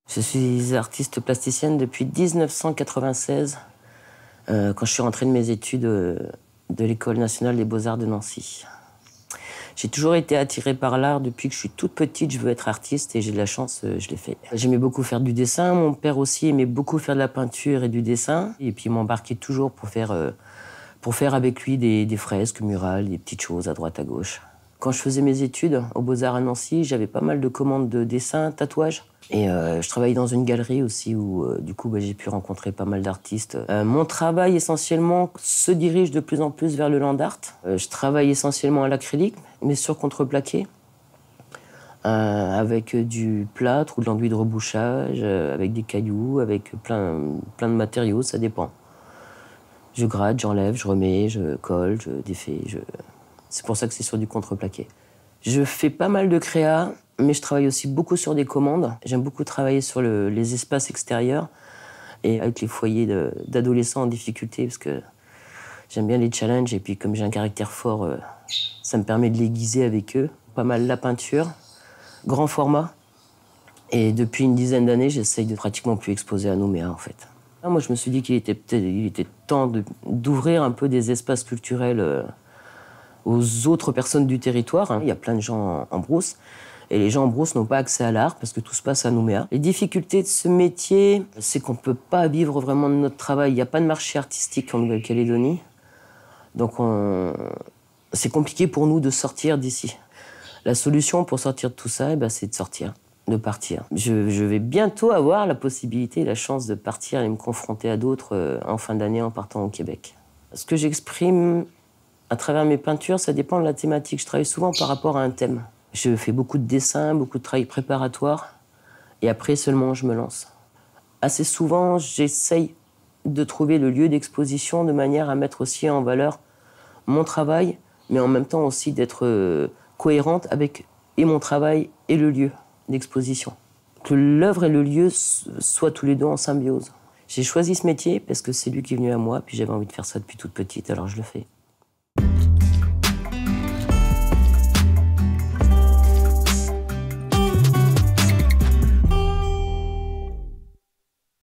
Je suis artiste plasticienne depuis 1996, quand je suis rentrée de mes études de l'École nationale des beaux-arts de Nancy. J'ai toujours été attirée par l'art depuis que je suis toute petite. Je veux être artiste et j'ai de la chance, je l'ai fait. J'aimais beaucoup faire du dessin. Mon père aussi aimait beaucoup faire de la peinture et du dessin. Et puis il m'embarquait toujours pour faire avec lui des fresques murales, des petites choses à droite à gauche. Quand je faisais mes études aux Beaux-Arts à Nancy, j'avais pas mal de commandes de dessins, tatouages. Et je travaillais dans une galerie aussi où, du coup, j'ai pu rencontrer pas mal d'artistes. Mon travail, essentiellement, se dirige de plus en plus vers le land art. Je travaille essentiellement à l'acrylique, mais sur contreplaqué, avec du plâtre ou de l'enduit de rebouchage, avec des cailloux, avec plein de matériaux, ça dépend. Je gratte, j'enlève, je remets, je colle, je défais. C'est pour ça que c'est sur du contreplaqué. Je fais pas mal de créa, mais je travaille aussi beaucoup sur des commandes. J'aime beaucoup travailler sur les espaces extérieurs et avec les foyers d'adolescents en difficulté, parce que j'aime bien les challenges. Et puis comme j'ai un caractère fort, ça me permet de l'aiguiser avec eux. Pas mal la peinture, grand format. Et depuis une dizaine d'années, j'essaye de pratiquement plus exposer à Nouméa, en fait. Moi, je me suis dit qu'il était temps d'ouvrir un peu des espaces culturels aux autres personnes du territoire. Il y a plein de gens en brousse. Et les gens en brousse n'ont pas accès à l'art parce que tout se passe à Nouméa. Les difficultés de ce métier, c'est qu'on ne peut pas vivre vraiment de notre travail. Il n'y a pas de marché artistique en Nouvelle-Calédonie. Donc c'est compliqué pour nous de sortir d'ici. La solution pour sortir de tout ça, c'est de sortir, de partir. Je vais bientôt avoir la possibilité et la chance de partir et me confronter à d'autres en fin d'année en partant au Québec. Ce que j'exprime à travers mes peintures, ça dépend de la thématique. Je travaille souvent par rapport à un thème. Je fais beaucoup de dessins, beaucoup de travail préparatoire, et après seulement je me lance. Assez souvent, j'essaye de trouver le lieu d'exposition de manière à mettre aussi en valeur mon travail, mais en même temps aussi d'être cohérente avec et mon travail et le lieu d'exposition. Que l'œuvre et le lieu soient tous les deux en symbiose. J'ai choisi ce métier parce que c'est lui qui est venu à moi, puis j'avais envie de faire ça depuis toute petite, alors je le fais.